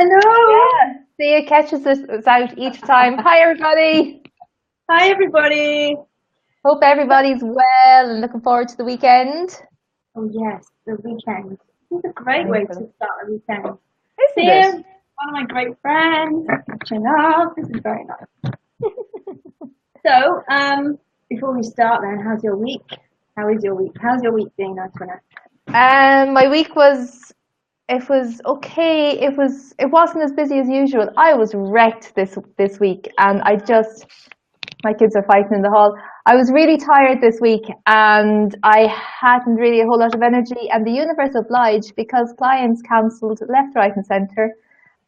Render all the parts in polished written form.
Hello. Yeah, Thea catches us out each time. Hi, everybody. Hi, everybody. Hope everybody's well and looking forward to the weekend. Oh, yes, the weekend. This is a great way to Wonderful. start a weekend. Isn't Here, it? one of my great friends, catching up. This is very nice. So, before we start then, how's your week? How is your week? How's your week being, Antoinette? My week was okay. It wasn't as busy as usual. I was wrecked this week, and my kids are fighting in the hall. I was really tired this week, and I hadn't really a whole lot of energy. And the universe obliged because clients cancelled left, right, and centre.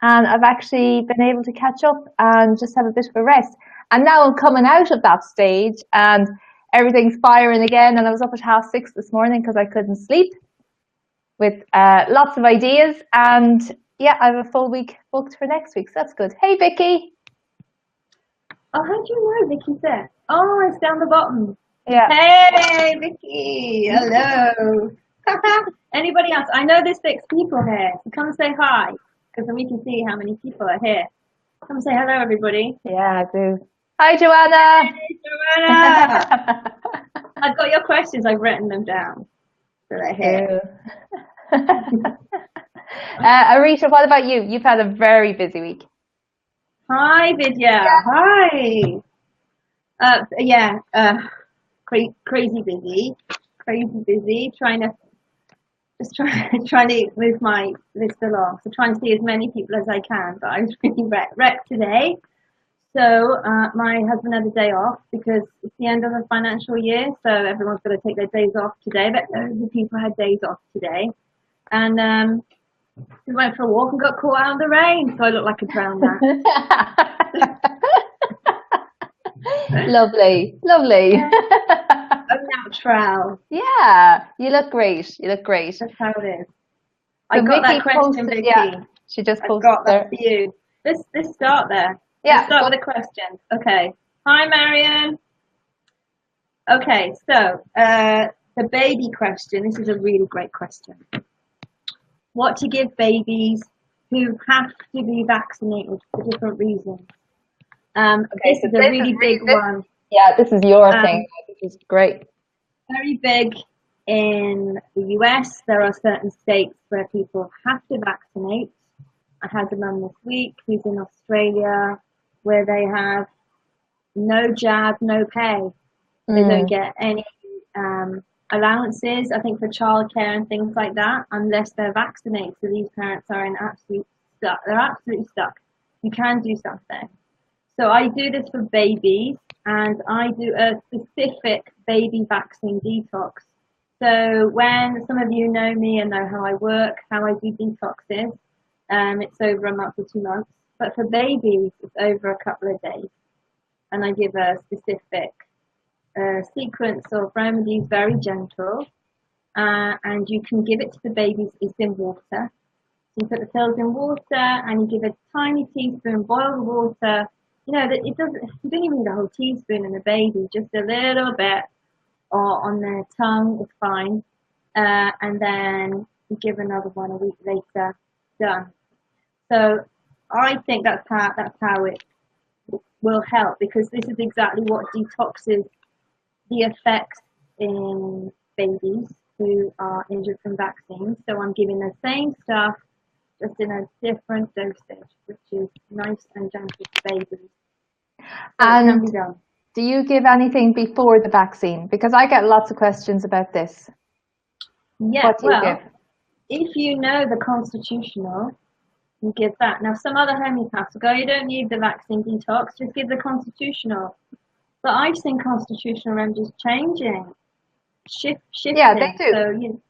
And I've actually been able to catch up and just have a bit of a rest. And now I'm coming out of that stage, and everything's firing again. And I was up at 6:30 this morning because I couldn't sleep, with lots of ideas. And yeah, I have a full week booked for next week, so that's good. Hey, Vicky. Oh, how do you know Vicky's there? Oh, it's down the bottom. Yeah. Hey, Vicky. Hello. Anybody else? I know there's 6 people here, so come say hi, because then we can see how many people are here. Come say hello, everybody. Yeah, I do. Hi, Joanna. Hey, Joanna. I've got your questions. I've written them down. So they're here. Arisha, what about you? You've had a very busy week. Hi, Vidya. Hi. Yeah. Crazy busy. Crazy busy. Trying to move my list along. So trying to see as many people as I can. But I was really wrecked today. So my husband had a day off because it's the end of the financial year. So everyone's got to take their days off today. But the people had days off today. And we went for a walk and got caught out in the rain. So I look like a drowned man. Lovely. A natural. Yeah, you look great. You look great. That's how it is. So I got Vicky that question, posted, Vicky. yeah, she just I posted got that there. for you. Let's start there. Yeah. Let's start with a question. Okay. Hi, Marion. Okay, so the baby question. This is a really great question. What to give babies who have to be vaccinated for different reasons? This is a really big one. Yeah, this is your thing. This is great. Very big in the US. There are certain states where people have to vaccinate. I had a mum this week who's in Australia where they have no jab, no pay. They don't get any allowances, I think, for childcare and things like that, unless they're vaccinated. So these parents are in absolute stuck. They're absolutely stuck. You can do something. So I do this for babies, and I do a specific baby vaccine detox. So when some of you know me and know how I work, how I do detoxes, it's over a month or 2 months. But for babies, it's over a couple of days. And I give a specific sequence of remedies, very gentle. And you can give it to the babies. It's in water. So you put the pills in water and you give a tiny teaspoon, boil the water. You know, you don't even need a whole teaspoon in the baby, just a little bit, or on their tongue is fine. And then you give another one a week later. Done. So I think that's how it will help, because this is exactly what detoxes the effects in babies who are injured from vaccines. So I'm giving the same stuff, just in a different dosage, which is nice and gentle for babies. So And it can be done. do you give anything before the vaccine? Because I get lots of questions about this. Yeah, What do you well, give? if you know the constitutional, you give that. Now, some other homeopaths go, you don't need the vaccine detox, just give the constitutional. But I've seen constitutional remedies changing, shifting. Yeah, they do. So,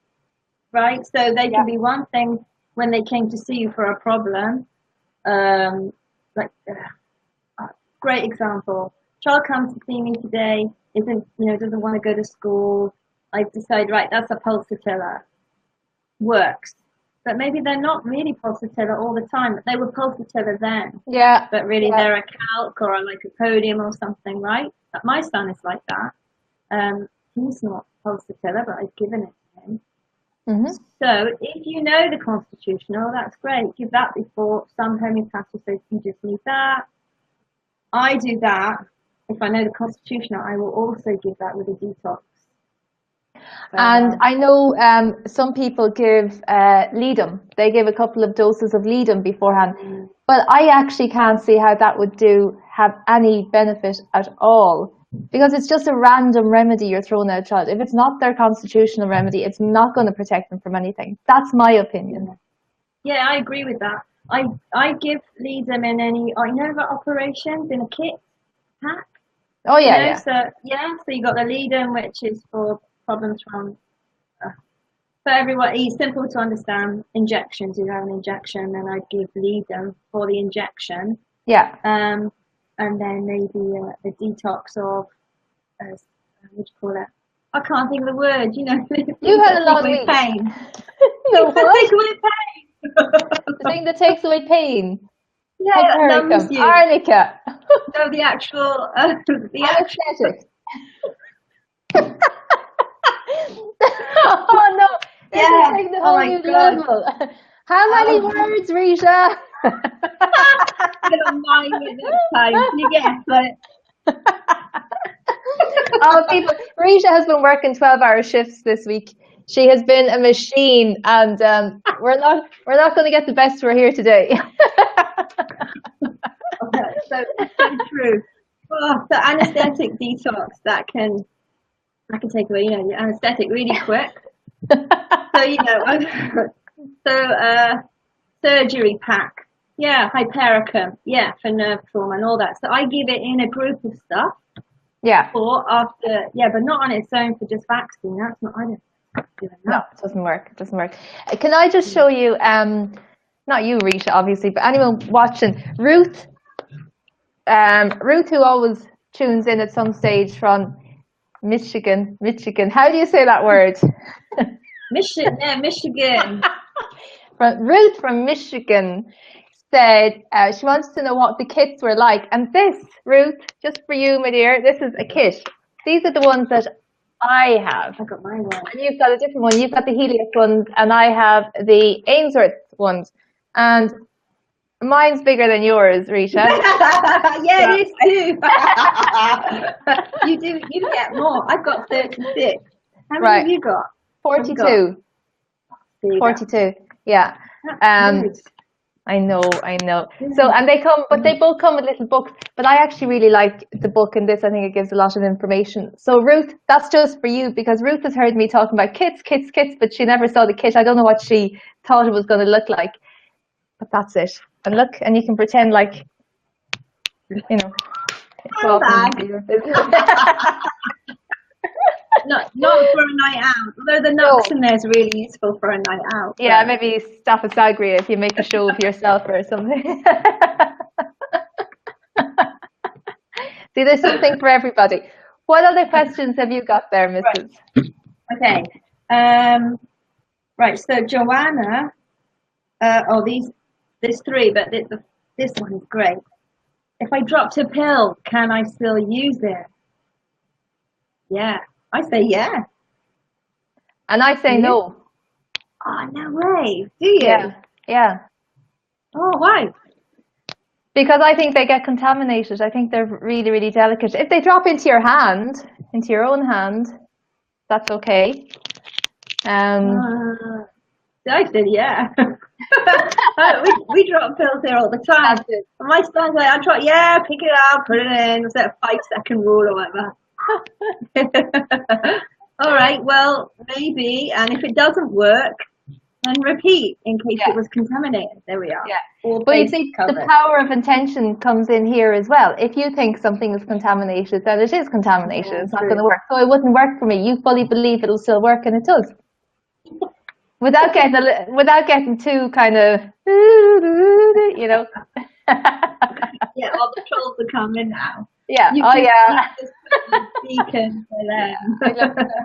right? So they can be one thing when they came to see you for a problem. Great example. Child comes to see me today, doesn't want to go to school. I decide, right, that's a pulsatilla. Works. But maybe they're not really pulsatilla all the time, but they were pulsatilla then. Yeah. But really they're a calc or like a podium or something, right? But my son is like that. He's not pulsatilla, but I've given it to him. Mm-hmm. So if you know the constitutional, that's great. Give that before. Some homeopathists say you just need that. I do that. If I know the constitutional, I will also give that with a detox. And I know some people give Lidum. They give a couple of doses of Lidum beforehand. But I actually can't see how that would have any benefit at all. Because it's just a random remedy you're throwing at a child. If it's not their constitutional remedy, it's not going to protect them from anything. That's my opinion. Yeah, I agree with that. I give Lidum in any, I know about operations in a kit pack. Oh yeah, You know, yeah. So you got the Lidum, which is for problems from, for everyone, it's simple to understand. Injections, you have an injection, and I'd give Lidum for the injection. Yeah. And then maybe a detox of, what do you call it? I can't think of the word, you know. You had a lot of pain. No, what? Take away pain. The thing that takes away pain. Yeah, that numbs you. Arnica. No, the actual anesthetic. Oh no! This is like the whole new level. How many words, Risha? I'm gonna mind it next time. You get it. Oh, people! Risha has been working 12-hour shifts this week. She has been a machine, and we're not going to get the best we're here today. Okay, so true. Oh, the anesthetic detox that can take away, you know, your anesthetic really quick. So you know, surgery pack, yeah, hypericum, yeah, for nerve trauma and all that. So I give it in a group of stuff. Yeah. Or after, yeah, but not on its own for just vaccine. That's not. I don't do that. No, it doesn't work. It doesn't work. Can I just show you? Not you, Risha, obviously, but anyone watching, Ruth. Ruth, who always tunes in at some stage from Michigan. How do you say that word? Michigan, yeah, Michigan. Ruth from Michigan said she wants to know what the kits were like. And this, Ruth, just for you, my dear, this is a kit. These are the ones that I have. I got my one. And you've got a different one. You've got the Helios ones, and I have the Ainsworth ones. And mine's bigger than yours, Risha. Yeah, it is too. You get more. I've got 36. How many have you got? 42. 42. Yeah. I know. So, and they both come with little books, but I actually really like the book in this. I think it gives a lot of information. So Ruth, that's just for you, because Ruth has heard me talking about kits, but she never saw the kit. I don't know what she thought it was going to look like, but that's it. And look, and you can pretend like, you know, it's all not for a night out. Although the nuts in there is really useful for a night out. Yeah, maybe Staphysagria if you make a show of yourself or something. See, there's something for everybody. What other questions have you got there, Mrs.? Right. Okay. Right. So Joanna. There's three, but this one is great. If I dropped a pill, can I still use it? Yeah. I say yeah. And I say no. Oh, no way. Do you? Yeah. Oh, why? Because I think they get contaminated. I think they're really, really delicate. If they drop into your hand, into your own hand, that's okay. I said yeah. we drop pills here all the time. My son's like, pick it up, put it in. It's a 5-second rule or whatever. All right, well, maybe. And if it doesn't work, then repeat in case it was contaminated. There we are. Yeah. But you see, the power of intention comes in here as well. If you think something is contaminated, then it is contaminated. It's not going to work. So it wouldn't work for me. You fully believe it'll still work, and it does. Without getting too kind of, you know. Yeah, all the trolls are coming now. Yeah. You just put the beacon for them.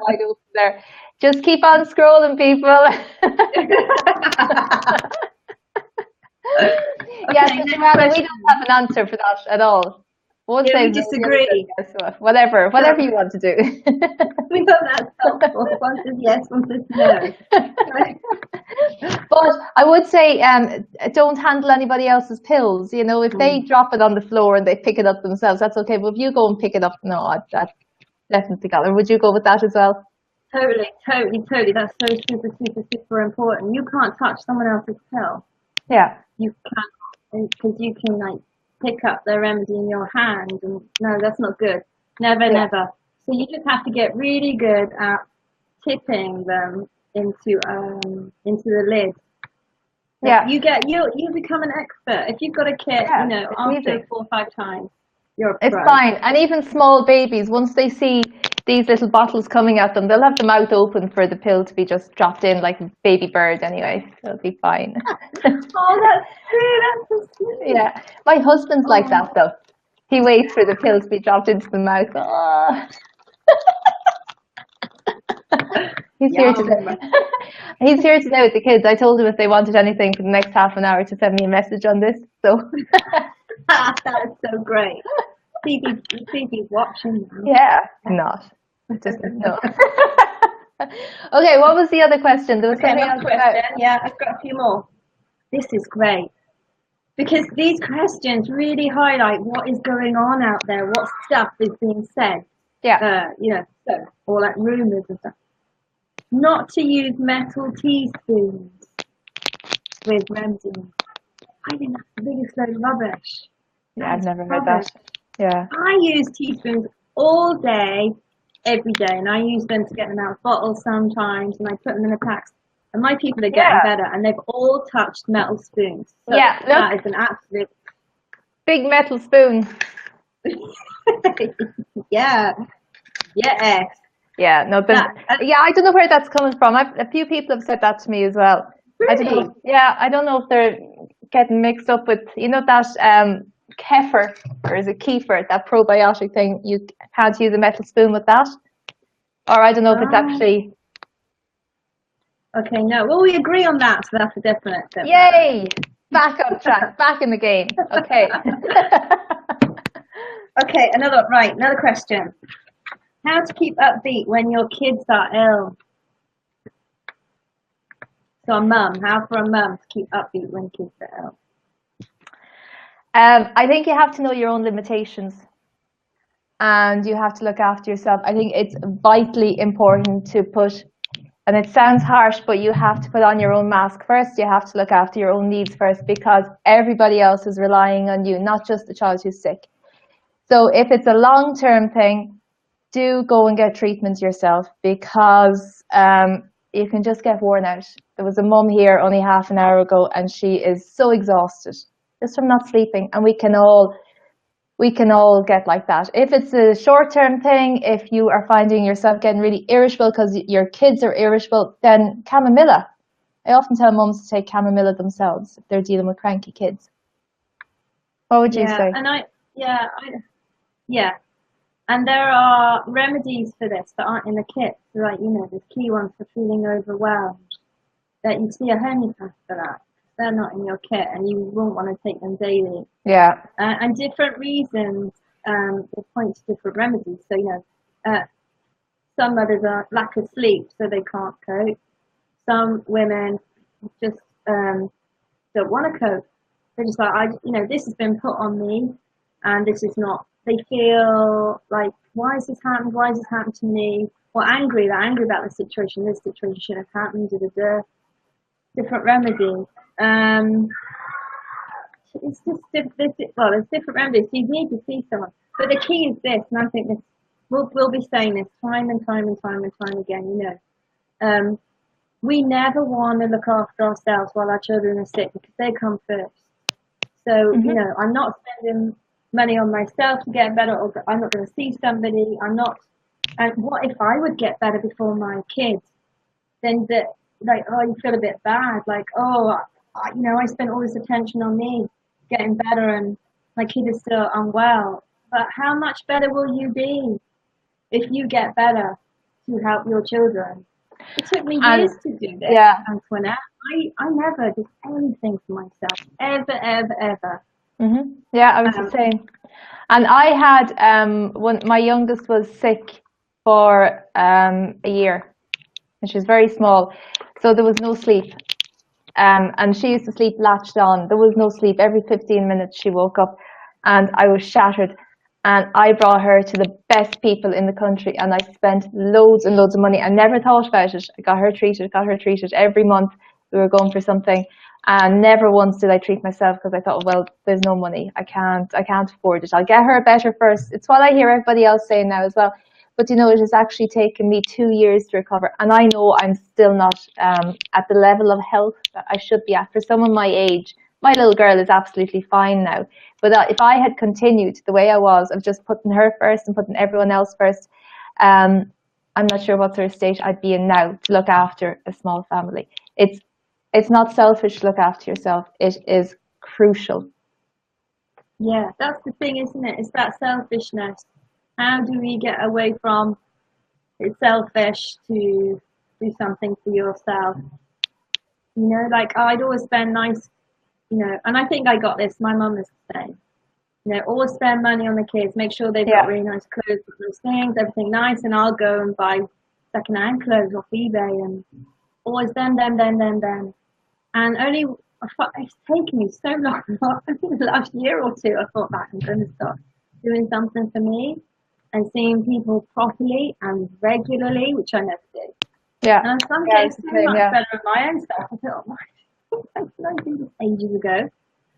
Wide open there. Just keep on scrolling, people. Okay, so Joanna, we don't have an answer for that at all. Won't Yeah, say we no, the other says disagree. yes. So whatever you want to do. We know that's helpful. One says yes, one says no. But I would say, don't handle anybody else's pills. You know, if they Mm. drop it on the floor and they pick it up themselves, that's okay. But if you go and pick it up, no, that's definitely got it. Would you go with that as well? Totally, totally, totally. That's so super, super, super important. You can't touch someone else's pill. Yeah. You can't, because you can like pick up the remedy in your hand, and no, that's not good. Never, Yeah. never. So you just have to get really good at tipping them into the lid. Yeah. You become an expert if you've got a kit. You Yeah. know, It's after easy. 4 or 5 times, you're a It's pro. fine. And even small babies, once they see these little bottles coming at them, they'll have the mouth open for the pill to be just dropped in like a baby bird anyway. They'll be fine. Oh, that's true. That's so sweet. Yeah. My husband's like Oh, that though. He waits for the pill to be dropped into the mouth. Oh. He's here today. yum. He's here today with the kids. I told him if they wanted anything for the next half an hour to send me a message on this. So That's so great. Phoebe's watching now. yeah, not just no. Okay, what was the other question? There was Okay, something another else question. about. Yeah, I've got a few more. This is great because these questions really highlight what is going on out there, what stuff is being said. Yeah, So all like rumors and stuff. Not to use metal teaspoons with remedies. I think that's the biggest load of rubbish. yeah, That I've is never heard rubbish. that. Yeah, I use teaspoons all day, every day, and I use them to get them out of bottles sometimes, and I put them in the packs. And my people are getting yeah, better, and they've all touched metal spoons. So yeah. that Look, is an absolute big metal spoon. yeah, yeah. Yeah, no, That yeah, I don't know where that's coming from. A few people have said that to me as well. I don't really. know. Yeah, I don't know if they're getting mixed up with, that kefir, or is it kefir, that probiotic thing. You can't use a metal spoon with that. Or I don't know if it's Ah, actually, okay, no. Well, we agree on that, so that's a definite. yay, back on track, back in the game. Okay. Okay, another question. How to keep upbeat when your kids are ill? So how for a mum to keep upbeat when kids are ill? I think you have to know your own limitations and you have to look after yourself. I think it's vitally important to put, and it sounds harsh, but you have to put on your own mask first. You have to look after your own needs first because everybody else is relying on you, not just the child who's sick. So if it's a long-term thing, do go and get treatment yourself because you can just get worn out. There was a mum here only half an hour ago and she is so exhausted just from not sleeping, and we can all get like that. If it's a short-term thing, if you are finding yourself getting really irritable because your kids are irritable, then chamomilla. I often tell mums to take chamomilla themselves if they're dealing with cranky kids. What would you Yeah, say? and yeah, and there are remedies for this that aren't in the kit. So like, there's key ones for feeling overwhelmed. That you see a homeopath for that. They're not in your kit, and you won't want to take them daily. Yeah, And different reasons will point to different remedies. So some mothers are lack of sleep, so they can't cope. Some women just don't want to cope. They're just like, this has been put on me, and this is not. They feel like, why has this happened? Why has this happened to me? Or angry. They're angry about the situation. This situation shouldn't have happened. Different remedies. It's just there's different remedies. You need to see someone. But the key is this, and I think this we'll be saying this time and time and time and time again. We never want to look after ourselves while our children are sick because they come first. So, I'm not spending money on myself to get better, or I'm not going to see somebody. And what if I would get better before my kids? Then you feel a bit bad. Like, I spent all this attention on me getting better and my kid is still unwell. But how much better will you be if you get better to help your children? It took me and years to do this, yeah. Antoinette. I never did anything for myself, ever, ever, ever. Yeah, I was the Um, same. And I had when my youngest was sick for a year, and she was very small, so there was no sleep. And she used to sleep latched on. There was no sleep. Every 15 minutes she woke up, and I was shattered. And I brought her to the best people in the country, and I spent loads and loads of money. I never thought about it. I got her treated every month. We were going for something, and never once did I treat myself because I thought, well, there's no money. I can't afford it. I'll get her better first. It's what I hear everybody else saying now as well. But you know, it has actually taken me 2 years to recover, and I know I'm still not at the level of health that I should be at. For someone my age, my little girl is absolutely fine now. But if I had continued the way I was, of just putting her first and putting everyone else first, I'm not sure what sort of state I'd be in now to look after a small family. It's not selfish to look after yourself. It is crucial. Yeah, that's the thing, isn't it? It's that selfishness. How do we get away from it's selfish to do something for yourself? You know, like I'd always spend nice, you know, and I think I got this. My mum is the same. You know, always spend money on the kids. Make sure they've got Yeah. really nice clothes, nice things, everything nice, and I'll go and buy second-hand clothes off eBay and always them. And only it's taken me so long. I think the last year or two, I thought that I'm going to start doing something for me and seeing people properly and regularly, which I never did. Yeah. And I'm Yeah, getting it's the so same, much yeah. better at my own stuff. I thought, oh my, why did I do this ages ago?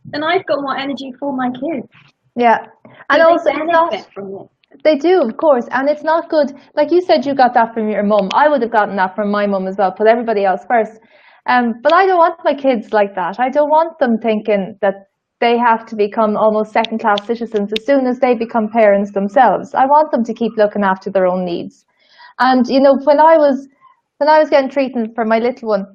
Then I've got more energy for my kids. Yeah. And So also they it's not benefit from it. they do, of course, and it's not good. Like you said, you got that from your mum. I would have gotten that from my mum as well. Put everybody else first. But I don't want my kids like that. I don't want them thinking that they have to become almost second-class citizens as soon as they become parents themselves. I want them to keep looking after their own needs. And you know, when I was getting treatment for my little one,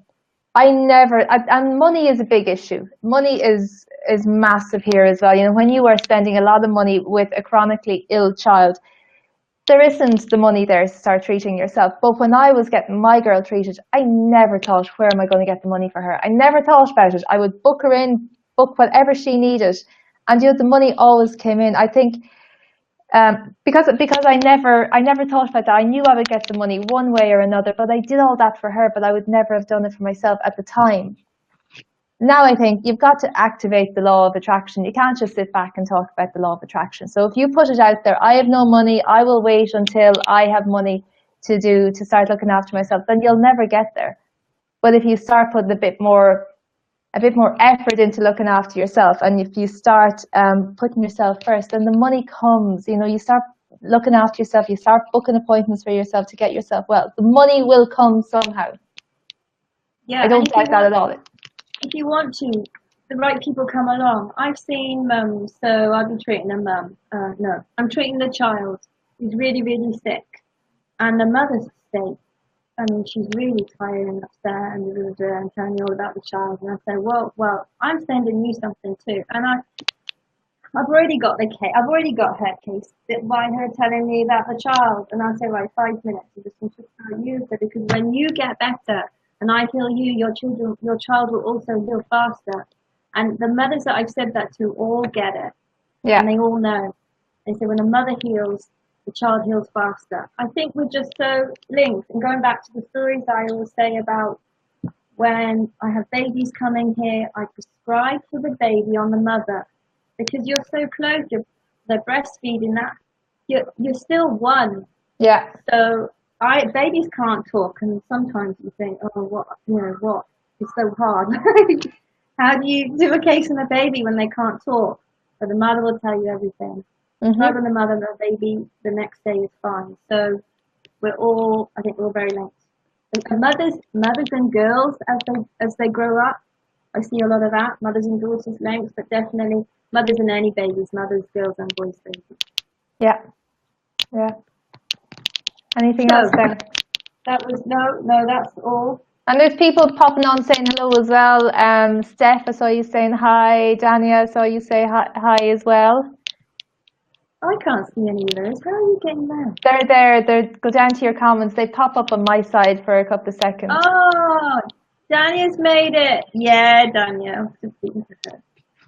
and money is a big issue. Money is massive here as well. You know, when you are spending a lot of money with a chronically ill child, there isn't the money there to start treating yourself. But when I was getting my girl treated, I never thought, where am I going to get the money for her? I never thought about it. I would book her in, book whatever she needed, and you know, the money always came in. I think because I never thought about that. I knew I would get the money one way or another, but I did all that for her, but I would never have done it for myself at the time. Now I think you've got to activate the law of attraction. You can't just sit back and talk about the law of attraction. So if you put it out there, I have no money, I will wait until I have money to start looking after myself, then you'll never get there. But if you start putting a bit more effort into looking after yourself, and if you start putting yourself first, then the money comes. You know, you start looking after yourself, you start booking appointments for yourself to get yourself well. The money will come somehow. I Yeah, and don't doubt that at all. if you want to, the right people come along. I've seen mums, so I'll be treating a mum. No, I'm treating the child who's really, really sick, and the mother's sick. I mean, she's really tired and upset and telling me all about the child. And I say, well, I'm sending you something too. And I've already got the case. I've already got her case by her telling me about the child. And I say, right, 5 minutes. I just want to tell you, so because when you get better and I heal you, your child will also heal faster. And the mothers that I've said that to all get it, and Yeah, they all know. They say when a mother heals, the child heals faster. I think we're just so linked. And going back to the stories I always say about when I have babies coming here, I prescribe for the baby on the mother because you're so close. They're breastfeeding that. You're still one. yeah, So babies can't talk, and sometimes you think, oh, what? It's so hard. How do you do a case on a baby when they can't talk? But the mother will tell you everything. Rather hmm than the mother and the baby, the next day is fine. So I think we're all very linked. And mothers and girls as they grow up, I see a lot of that. Mothers and daughters links, but definitely mothers and any babies, mothers, girls, and boys babies. yeah, yeah. Anything else So there? that was no, that's all. And there's people popping on saying hello as well. Steph, I saw you saying hi. Dania, I saw you say hi as well. I can't see any of those. How are you getting there? They're there. Go down to your comments. They pop up on my side for a couple of seconds. Oh, Dania's made it. Yeah, Dania.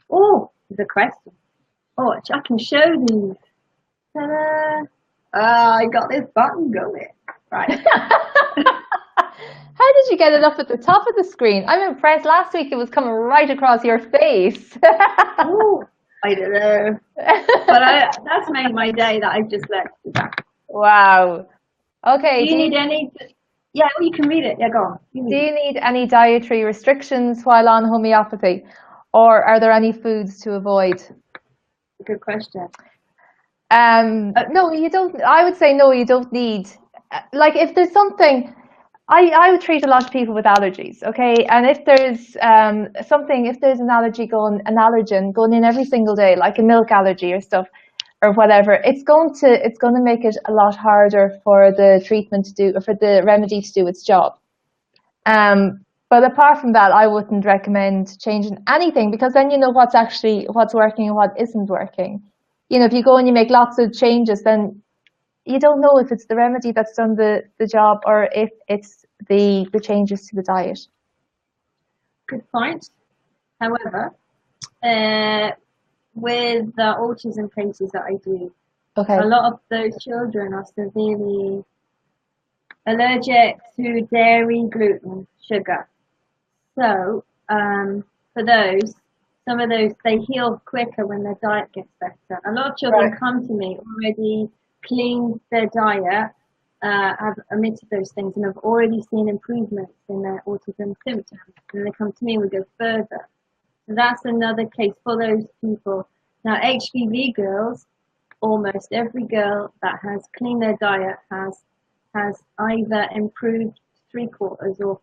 Oh, there's a question. Oh, I can show these. Ta-da! Ah, I got this button going. Right. How did you get it up at the top of the screen? I'm impressed. Last week it was coming right across your face. Oh, I don't know. But that's made my day that I've just left. Wow. Do Okay, you need any? Yeah, well, you can read it. Yeah, go on. You do read it. you need any dietary restrictions while on homeopathy? Or are there any foods to avoid? Good question. No, you don't. I would say no, you don't need. Like, if there's something, I would treat a lot of people with allergies, okay? And if there's something, if there's an allergen going in every single day, like a milk allergy or stuff, or whatever, it's going to make it a lot harder for the treatment to do, or for the remedy to do its job. But apart from that, I wouldn't recommend changing anything, because then you know what's working and what isn't working. You know, if you go and you make lots of changes, then you don't know if it's the remedy that's done the job, or if it's the changes to the diet. Good point. However, uh, with the autism cases that I do, Okay. a lot of those children are severely allergic to dairy, gluten, sugar. So, for those, some of those, they heal quicker when their diet gets better. A lot of children Right. come to me already cleaned their diet, have omitted those things, and have already seen improvements in their autism symptoms. And they come to me and we go further. So that's another case for those people. Now, HPV girls, almost every girl that has cleaned their diet has either improved three quarters or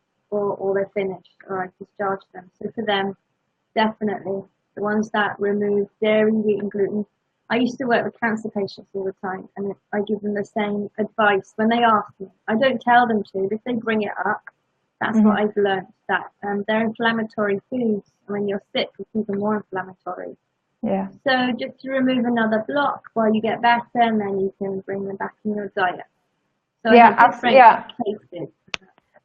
they're finished, or I discharge them. So for them, definitely the ones that remove dairy, wheat, and gluten. I used to work with cancer patients all the time, and I give them the same advice when they ask me. I don't tell them to, but if they bring it up, that's what Hmm. I've learned, that they're inflammatory foods. When you're sick, it's even more inflammatory. Yeah. So just to remove another block while you get better, and then you can bring them back in your diet. So I Yeah. have Absolutely. different Yeah. cases.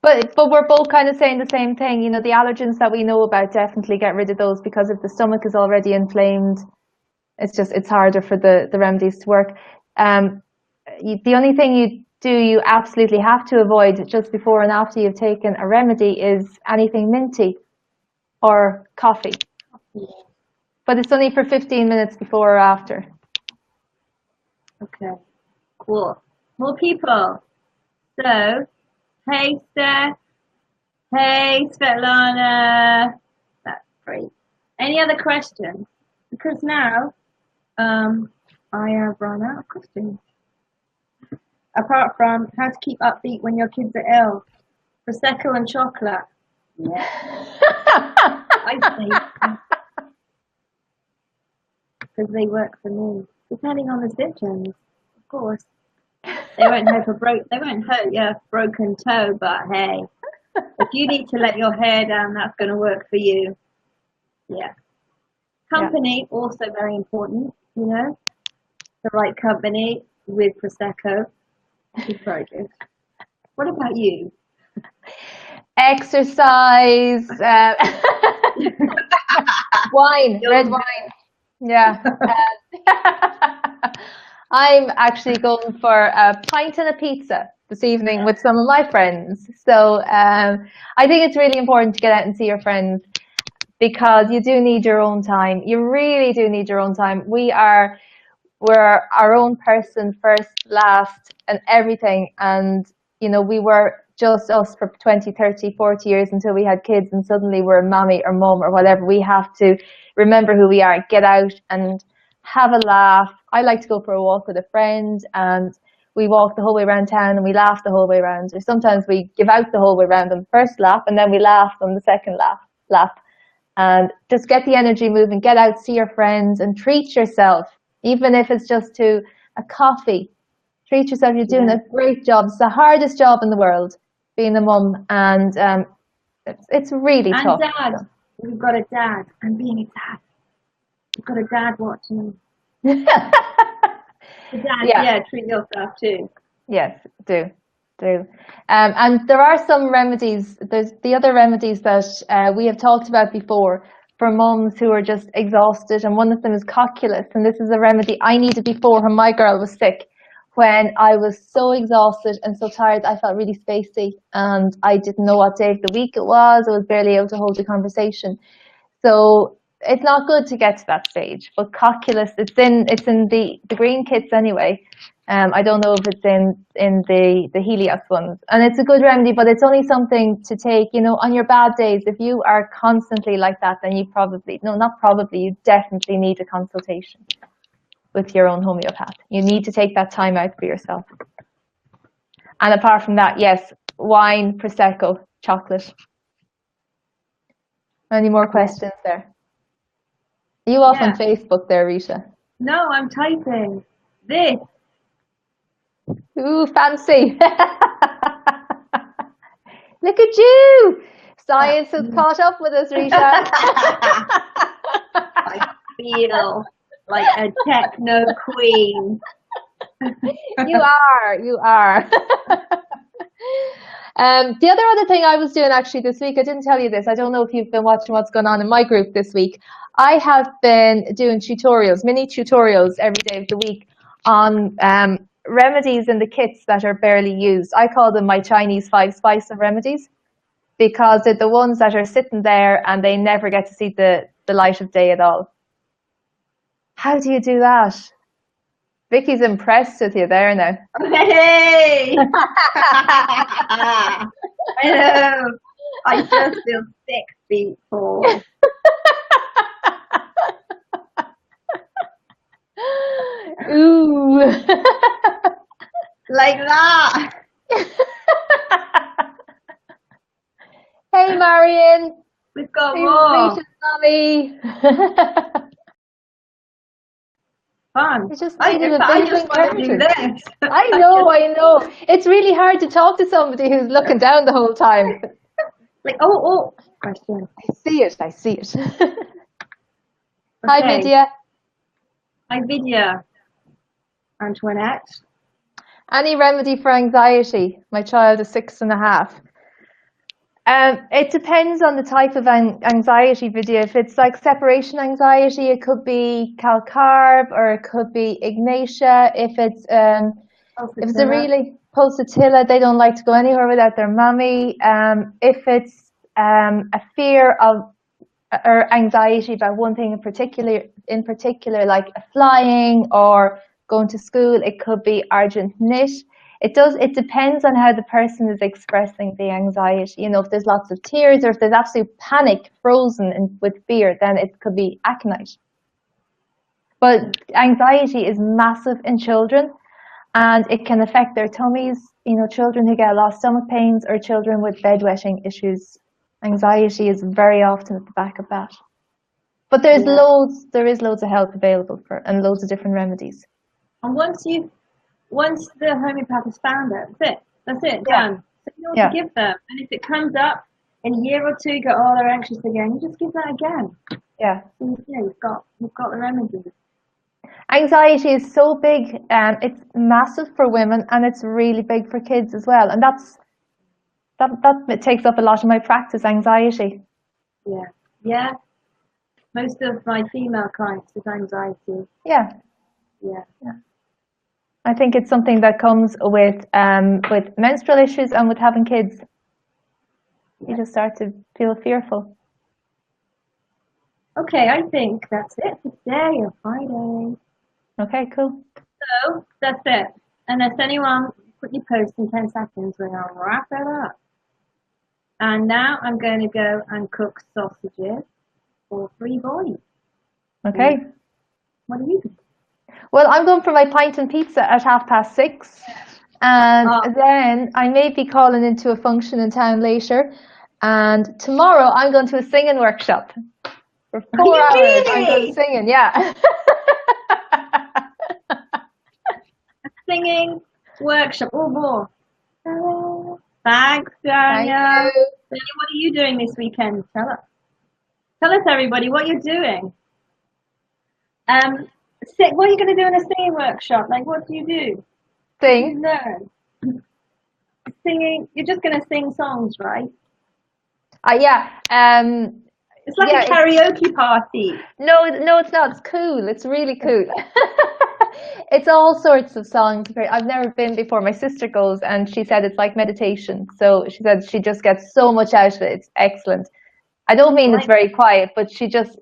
But we're both kind of saying the same thing. You know, the allergens that we know about, definitely get rid of those, because if the stomach is already inflamed, it's harder for the remedies to work. Um, the only thing you absolutely have to avoid just before and after you've taken a remedy is anything minty or coffee. Yeah. But it's only for 15 minutes before or after. Okay. Cool. More people. So, hey Steph. Hey Svetlana. That's great. Any other questions? Because now, I have run out of questions. Apart from how to keep upbeat when your kids are ill. Prosecco and chocolate. Yeah, I say because they work for me. Depending on the symptoms, of course. They won't hurt your broken toe, but hey, if you need to let your hair down, that's going to work for you. Yeah. Yeah. Company also very important. You know, the right company with prosecco is very good. What about you? Exercise, wine, red You're wine. Yeah. I'm actually going for a pint and a pizza this evening with some of my friends. So I think it's really important to get out and see your friends, because you do need your own time. You really do need your own time. We're our own person first, last, and everything. And, you know, we were just us for 20, 30, 40 years until we had kids, and suddenly we're mommy or mum or whatever. We have to remember who we are, get out and have a laugh. I like to go for a walk with a friend, and we walk the whole way around town and we laugh the whole way around. Or sometimes we give out the whole way around on the first lap, and then we laugh on the second lap. And just get the energy moving, get out, see your friends, and treat yourself, even if it's just to a coffee. Treat yourself. You're doing yeah. a great job. It's the hardest job in the world, being a mum, and it's really And tough. dad. We've got a dad. And being a dad. We've got a dad watching. The dad, Yeah. yeah, treat yourself too. Yes, do. And there are some remedies. There's the other remedies that we have talked about before, for mums who are just exhausted, and one of them is cocculus, and this is a remedy I needed before when my girl was sick. When I was so exhausted and so tired, I felt really spacey, and I didn't know what day of the week it was. I was barely able to hold a conversation. So it's not good to get to that stage. But cocculus, it's in the green kits anyway. I don't know if it's in the Helios ones. And it's a good remedy, but it's only something to take, on your bad days. If you are constantly like that, then you you definitely need a consultation with your own homeopath. You need to take that time out for yourself. And apart from that, yes, wine, Prosecco, chocolate. Any more questions there? Are you off on Facebook there, Rita? No, I'm typing. This. Ooh, fancy. Look at you. Science has caught up with us, Rita. I feel like a techno queen. You are. The other thing I was doing actually this week, I didn't tell you this. I don't know if you've been watching what's going on in my group this week. I have been doing tutorials, mini tutorials every day of the week on remedies in the kits that are barely used. I call them my Chinese 5 spice of remedies, because they're the ones that are sitting there and they never get to see the light of day at all. How do you do that? Vicky's impressed with you there now. Hey! I know. I just feel 6 feet tall. Ooh. Like that. Hey, Marion. We've got more. Mommy. Fun. It's just I just want to do this. I know. It's really hard to talk to somebody who's looking down the whole time. Like, oh, question. I see it. Okay. Hi, Vidya. Hi, Vidya. Antoinette. Any remedy for anxiety? My child is 6.5. It depends on the type of anxiety, Vidya. If it's like separation anxiety, it could be calcarb, or it could be ignatia. If it's a really pulsatilla, they don't like to go anywhere without their mummy. If it's a fear of or anxiety about one thing in particular, like flying or going to school, it could be argent knit. It depends on how the person is expressing the anxiety. If there's lots of tears, or if there's absolute panic, frozen with fear, then it could be aconite. But anxiety is massive in children, and it can affect their tummies. Children who get a lot of stomach pains, or children with bedwetting issues. Anxiety is very often at the back of that. But there is loads of help available and loads of different remedies. And once the homeopath has found it, that's it, done. So you want to give them, and if it comes up in a year or two, you go, they're anxious again, you just give that again. Yeah. So, you've got the remedies. Anxiety is so big, it's massive for women, and it's really big for kids as well. And that takes up a lot of my practice, anxiety. Yeah. Most of my female clients is anxiety. Yeah. I think it's something that comes with menstrual issues and with having kids. You just start to feel fearful. Okay, I think that's it for today or Friday. Okay, cool. So that's it. Unless anyone put your post in 10 seconds, we're going to wrap it up. And now I'm going to go and cook sausages for 3 boys. Okay. What are you doing? Well, I'm going for my pint and pizza at 6:30. And then I may be calling into a function in town later. And tomorrow I'm going to a singing workshop. For 4 hours I'm going singing, yeah. A singing workshop. Oh, more. Thanks, Dania. Thank you. Dania, what are you doing this weekend? Tell us, everybody, what you're doing. What are you going to do in a singing workshop? Like, what do you do? Sing. What do you learn? Singing. You're just going to sing songs, right? Yeah. It's like Yeah, a karaoke party. no, it's not. It's cool. It's really cool. It's all sorts of songs. I've never been before. My sister goes and she said it's like meditation. So she said she just gets so much out of it. It's excellent. I don't mean it's Like, very quiet, but she gets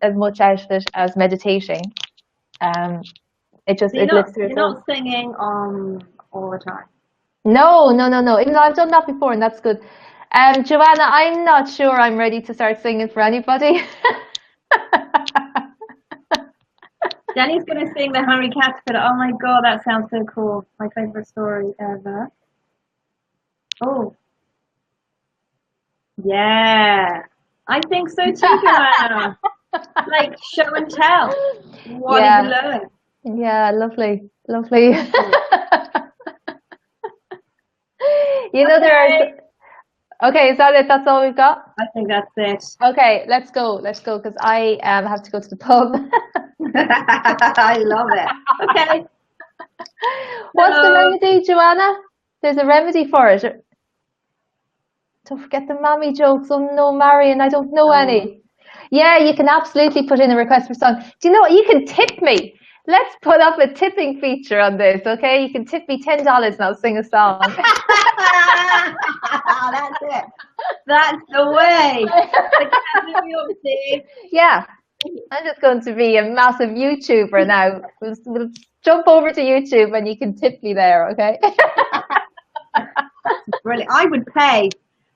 as much out of it as meditating. Um, so it lifts her you're soul. not singing all the time. No, no, no, no. Even though I've done that before, and that's good. Joanna, I'm not sure I'm ready to start singing for anybody. Jenny's gonna sing the Hungry Caterpillar. Oh my god, that sounds so cool. My favorite story ever. Oh, yeah. I think so too, Joanna. Like show and tell. What did you Yeah, learn? yeah, lovely, lovely. Cool. You know, Okay. okay, is that it? That's all we've got? I think that's it. Okay, let's go, because I have to go to the pub. I love it. Okay. What's the So remedy, Joanna? There's a remedy for it. Don't forget the mommy jokes. Oh no, Marion, I don't know oh, any. Yeah, you can absolutely put in a request for song. Do you know what? You can tip me. Let's put up a tipping feature on this, okay? You can tip me $10 and I'll sing a song. that's it. That's the way. The karaoke. Yeah, I'm just going to be a massive YouTuber now. We'll jump over to YouTube and you can tip me there, okay? Brilliant. I would pay.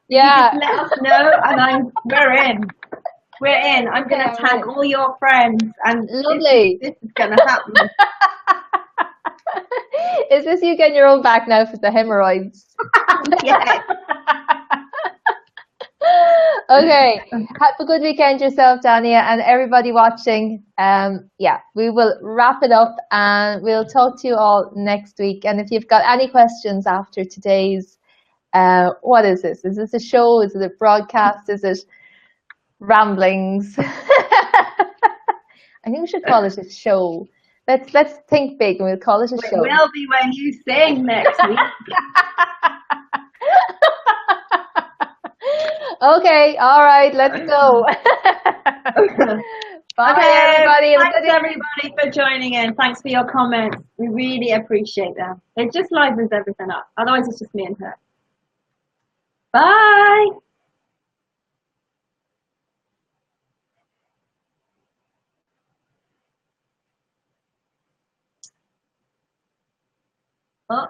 You Yeah. just let us know, and we're in. We're in. I'm Okay, gonna all tag right. all your friends, and Lovely. this is gonna happen. Is this you getting your own back now for the hemorrhoids? Yeah. Okay. Have a good weekend yourself, Dania, and everybody watching. Yeah, we will wrap it up and we'll talk to you all next week. And if you've got any questions after today's, what is this? Is this a show? Is it a broadcast? Is it ramblings? I think we should call it a show. Let's think big and we'll call it a It show. will be when you sing next week. Okay, all right, let's go. Bye, Okay. everybody. Thanks everybody for joining in. Thanks for your comments. We really appreciate them. It just livens everything up. Otherwise, it's just me and her. Bye. Oh.